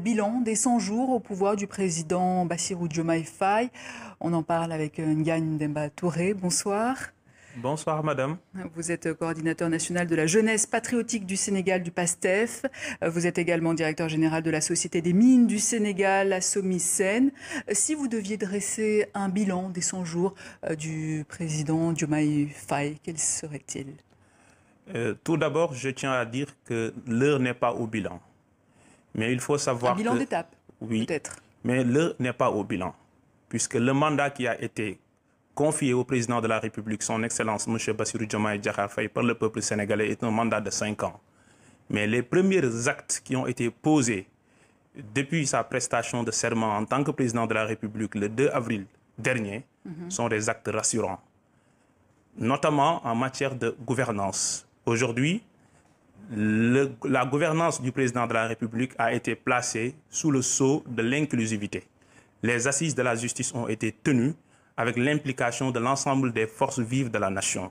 bilan des 100 jours au pouvoir du président Bassirou Diomaye Faye. On en parle avec Ngagne Demba Touré. Bonsoir. Bonsoir madame. Vous êtes coordinateur national de la jeunesse patriotique du Sénégal, du PASTEF. Vous êtes également directeur général de la Société des mines du Sénégal, la SOMISEN. Si vous deviez dresser un bilan des 100 jours du président Diomaye Faye, quel serait-il? Tout d'abord, je tiens à dire que l'heure n'est pas au bilan. Mais il faut savoir un bilan d'étape, oui, peut-être. Mais l'heure n'est pas au bilan, puisque le mandat qui a été confié au président de la République, son Excellence M. Bassirou Diomaye Diakhar Faye, par le peuple sénégalais est un mandat de 5 ans. Mais les premiers actes qui ont été posés depuis sa prestation de serment en tant que président de la République le 2 avril dernier sont des actes rassurants, notamment en matière de gouvernance. Aujourd'hui, la gouvernance du président de la République a été placée sous le sceau de l'inclusivité. Les assises de la justice ont été tenues avec l'implication de l'ensemble des forces vives de la nation.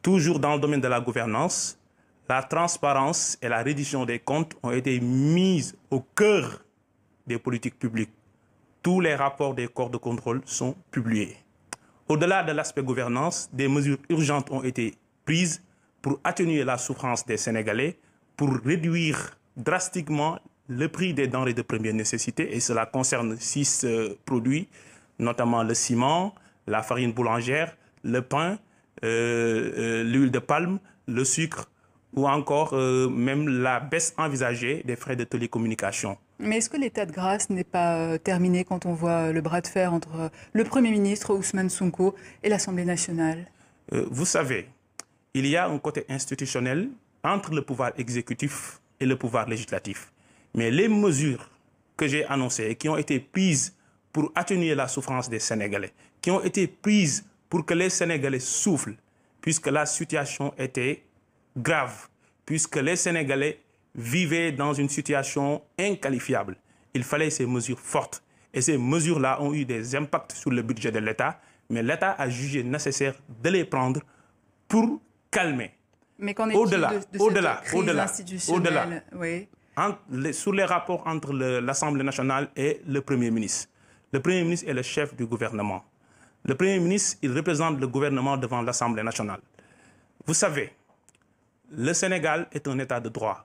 Toujours dans le domaine de la gouvernance, la transparence et la reddition des comptes ont été mises au cœur des politiques publiques. Tous les rapports des corps de contrôle sont publiés. Au-delà de l'aspect gouvernance, des mesures urgentes ont été prises pour atténuer la souffrance des Sénégalais, pour réduire drastiquement le prix des denrées de première nécessité, et cela concerne 6 produits, notamment le ciment, la farine boulangère, le pain, l'huile de palme, le sucre, ou encore même la baisse envisagée des frais de télécommunication. Mais est-ce que l'état de grâce n'est pas terminé quand on voit le bras de fer entre le Premier ministre Ousmane Sonko et l'Assemblée nationale? Vous savez, il y a un côté institutionnel entre le pouvoir exécutif et le pouvoir législatif. Mais les mesures que j'ai annoncées et qui ont été prises pour atténuer la souffrance des Sénégalais, qui ont été prises pour que les Sénégalais soufflent, puisque la situation était grave, puisque les Sénégalais vivaient dans une situation inqualifiable. Il fallait ces mesures fortes. Et ces mesures-là ont eu des impacts sur le budget de l'État, mais l'État a jugé nécessaire de les prendre pour calmer. Mais qu'en est-il de cette crise institutionnelle? Oui. Sur les rapports entre l'Assemblée nationale et le Premier ministre. Le Premier ministre est le chef du gouvernement. Le Premier ministre, il représente le gouvernement devant l'Assemblée nationale. Vous savez, le Sénégal est un État de droit.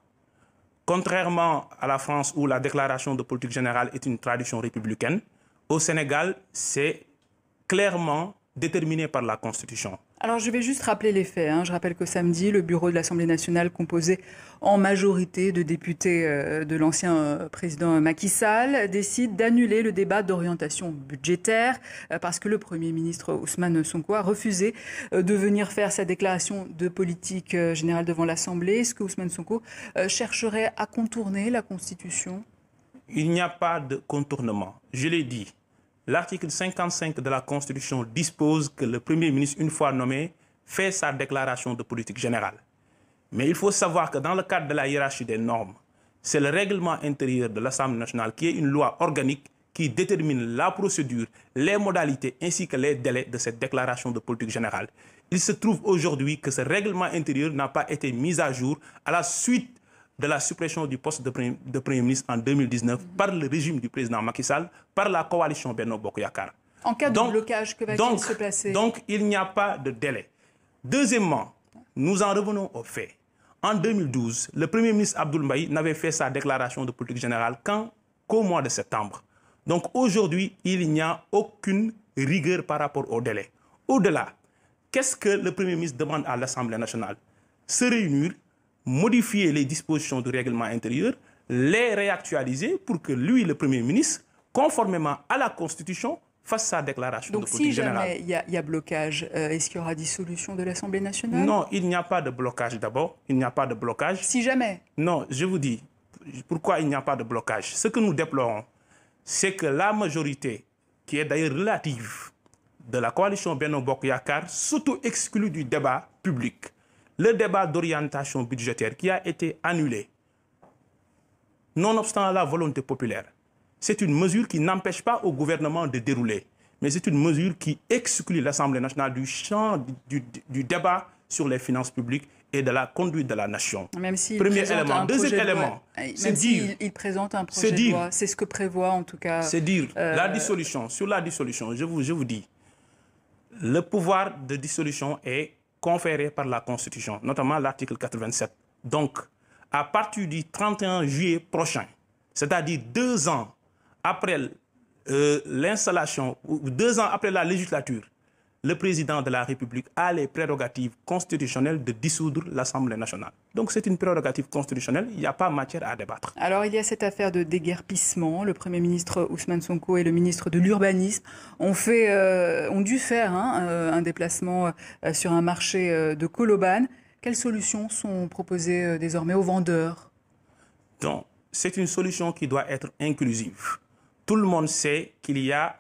Contrairement à la France où la déclaration de politique générale est une tradition républicaine, au Sénégal, c'est clairement déterminé par la Constitution. Alors je vais juste rappeler les faits. Je rappelle que samedi, le bureau de l'Assemblée nationale, composé en majorité de députés de l'ancien président Macky Sall, décide d'annuler le débat d'orientation budgétaire parce que le Premier ministre Ousmane Sonko a refusé de venir faire sa déclaration de politique générale devant l'Assemblée. Est-ce que Ousmane Sonko chercherait à contourner la Constitution? Il n'y a pas de contournement. Je l'ai dit. L'article 55 de la Constitution dispose que le Premier ministre, une fois nommé, fait sa déclaration de politique générale. Mais il faut savoir que dans le cadre de la hiérarchie des normes, c'est le règlement intérieur de l'Assemblée nationale qui est une loi organique qui détermine la procédure, les modalités ainsi que les délais de cette déclaration de politique générale. Il se trouve aujourd'hui que ce règlement intérieur n'a pas été mis à jour à la suite de la suppression du poste de Premier ministre en 2019 par le régime du président Macky Sall, par la coalition Benno Bokk Yakaar. En cas de blocage, que va-t-il se passer? Donc, il n'y a pas de délai. Deuxièmement, nous en revenons aux faits. En 2012, le Premier ministre Abdoul Mbaye n'avait fait sa déclaration de politique générale qu'au mois de septembre. Donc aujourd'hui, il n'y a aucune rigueur par rapport au délai. Au-delà, qu'est-ce que le Premier ministre demande à l'Assemblée nationale? Se réunir, modifier les dispositions du règlement intérieur, les réactualiser pour que lui, le Premier ministre, conformément à la Constitution, fasse sa déclaration de politique générale. Donc si jamais il y a blocage, est-ce qu'il y aura dissolution de l'Assemblée nationale? Non, il n'y a pas de blocage d'abord. Il n'y a pas de blocage. Si jamais? Non, je vous dis pourquoi il n'y a pas de blocage. Ce que nous déplorons, c'est que la majorité, qui est d'ailleurs relative, de la coalition Benno Bokk Yakaar, s'auto-exclut du débat public. Le débat d'orientation budgétaire qui a été annulé, nonobstant la volonté populaire, c'est une mesure qui n'empêche pas au gouvernement de dérouler, mais c'est une mesure qui exclut l'Assemblée nationale du champ du débat sur les finances publiques et de la conduite de la nation. Même s'il Premier présente élément. un Deuxième projet de élément, loi, c'est même dire... s'il présente un projet de loi, c'est ce que prévoit en tout cas... C'est dire, la dissolution, sur la dissolution, je vous dis, le pouvoir de dissolution est conféré par la Constitution, notamment l'article 87. Donc, à partir du 31 juillet prochain, c'est-à-dire 2 ans après l'installation, ou 2 ans après la législature, le président de la République a les prérogatives constitutionnelles de dissoudre l'Assemblée nationale. Donc c'est une prérogative constitutionnelle, il n'y a pas matière à débattre. Alors il y a cette affaire de déguerpissement. Le Premier ministre Ousmane Sonko et le ministre de l'Urbanisme ont dû faire un déplacement sur un marché de Colobane. Quelles solutions sont proposées désormais aux vendeurs? Donc c'est une solution qui doit être inclusive. Tout le monde sait qu'il y a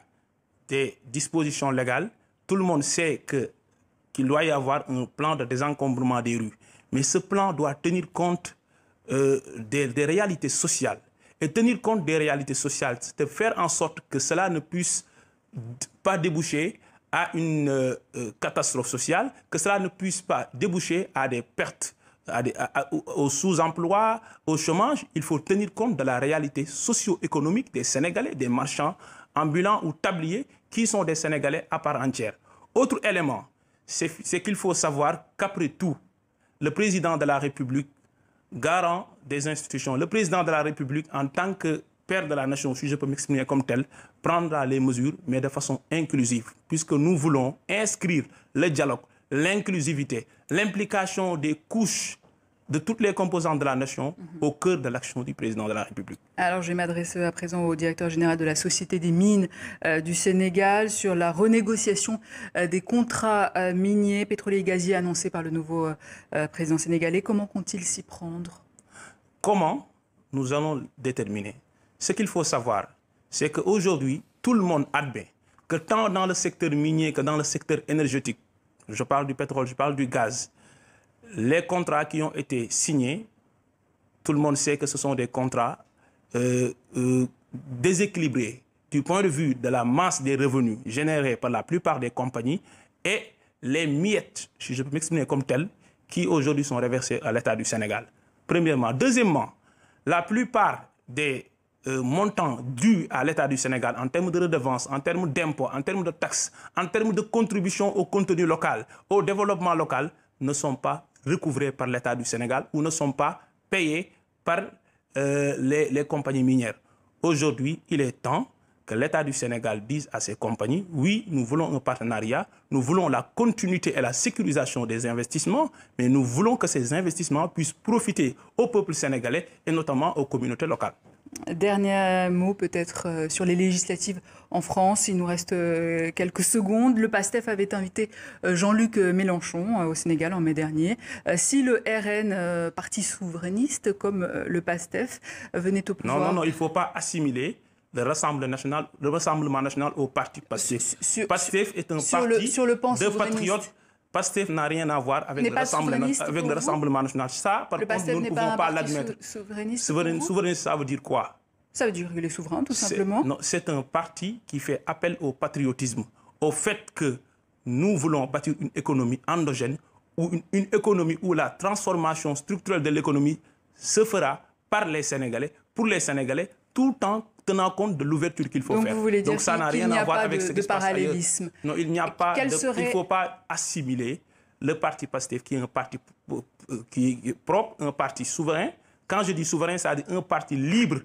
des dispositions légales. Tout le monde sait qu'il doit y avoir un plan de désencombrement des rues. Mais ce plan doit tenir compte des réalités sociales. Et tenir compte des réalités sociales, c'est de faire en sorte que cela ne puisse pas déboucher à une catastrophe sociale, que cela ne puisse pas déboucher à des pertes, au sous-emploi, au chômage. Il faut tenir compte de la réalité socio-économique des Sénégalais, des marchands ambulants ou tabliers, qui sont des Sénégalais à part entière. Autre élément, c'est qu'il faut savoir qu'après tout, le président de la République, garant des institutions, le président de la République, en tant que père de la nation, si je peux m'exprimer comme tel, prendra les mesures, mais de façon inclusive, puisque nous voulons inscrire le dialogue, l'inclusivité, l'implication des couches de toutes les composantes de la nation au cœur de l'action du président de la République. Alors, je vais m'adresser à présent au directeur général de la Société des mines du Sénégal sur la renégociation des contrats miniers, pétroliers et gaziers annoncés par le nouveau président sénégalais. Comment compte-t-il s'y prendre? Comment? Nous allons déterminer. Ce qu'il faut savoir, c'est qu'aujourd'hui, tout le monde admet que tant dans le secteur minier que dans le secteur énergétique, je parle du pétrole, je parle du gaz, les contrats qui ont été signés, tout le monde sait que ce sont des contrats déséquilibrés du point de vue de la masse des revenus générés par la plupart des compagnies et les miettes, si je peux m'exprimer comme tel, qui aujourd'hui sont reversées à l'État du Sénégal. Premièrement. Deuxièmement, la plupart des montants dus à l'État du Sénégal en termes de redevances, en termes d'impôts, en termes de taxes, en termes de contribution au contenu local, au développement local, ne sont pas recouvrés par l'État du Sénégal ou ne sont pas payés par les compagnies minières. Aujourd'hui, il est temps que l'État du Sénégal dise à ces compagnies, oui, nous voulons un partenariat, nous voulons la continuité et la sécurisation des investissements, mais nous voulons que ces investissements puissent profiter au peuple sénégalais et notamment aux communautés locales. Dernier mot peut-être sur les législatives en France. Il nous reste quelques secondes. Le PASTEF avait invité Jean-Luc Mélenchon au Sénégal en mai dernier. Si le RN, parti souverainiste comme le PASTEF, venait au pouvoir... Non, il ne faut pas assimiler le Rassemblement national au parti PASTEF. PASTEF est un parti de patriotes. PASTEF n'a rien à voir avec le Rassemblement national. Ça, par contre, nous ne pouvons pas l'admettre. Souverainiste, ça veut dire quoi? Ça veut dire qu'il est souverain, tout simplement. Non, c'est un parti qui fait appel au patriotisme, au fait que nous voulons bâtir une économie endogène, ou une économie où la transformation structurelle de l'économie se fera par les Sénégalais, pour les Sénégalais, tout le temps tenant compte de l'ouverture qu'il faut faire. Vous voulez dire ça n'a rien à voir avec ce qui se passe ailleurs. Non, il n'y a pas. Il ne faut pas assimiler le parti PASTEF, qui est un parti qui est propre, un parti souverain. Quand je dis souverain, ça veut dire un parti libre,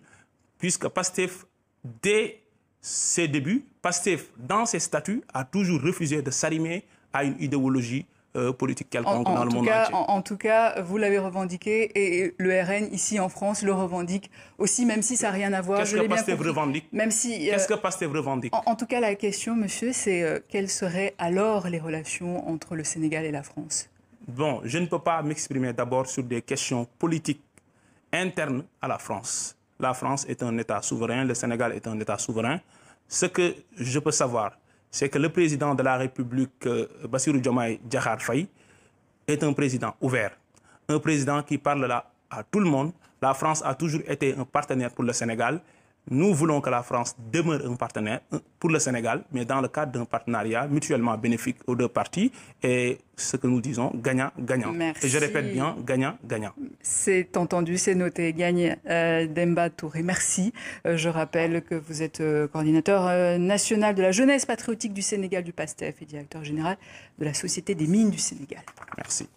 puisque PASTEF, dès ses débuts, PASTEF, dans ses statuts, a toujours refusé de s'arrimer à une idéologie politique quelconque dans le monde entier. En tout cas, vous l'avez revendiqué et le RN, ici en France, le revendique aussi, même si ça n'a rien à voir. Qu'est-ce que PASTEF revendique? Qu'est-ce que PASTEF revendique? En tout cas, la question, monsieur, c'est quelles seraient alors les relations entre le Sénégal et la France? Bon, je ne peux pas m'exprimer d'abord sur des questions politiques internes à la France. La France est un État souverain, le Sénégal est un État souverain. Ce que je peux savoir, c'est que le président de la République, Bassirou Diomaye Diakhar Faye, est un président ouvert. Un président qui parle là à tout le monde. La France a toujours été un partenaire pour le Sénégal. Nous voulons que la France demeure un partenaire pour le Sénégal, mais dans le cadre d'un partenariat mutuellement bénéfique aux deux parties. Et ce que nous disons, gagnant-gagnant. Et je répète bien, gagnant-gagnant. C'est entendu, c'est noté. Gagne Demba Touré. Merci. Je rappelle que vous êtes coordinateur national de la jeunesse patriotique du Sénégal du PASTEF et directeur général de la Société des mines du Sénégal. Merci.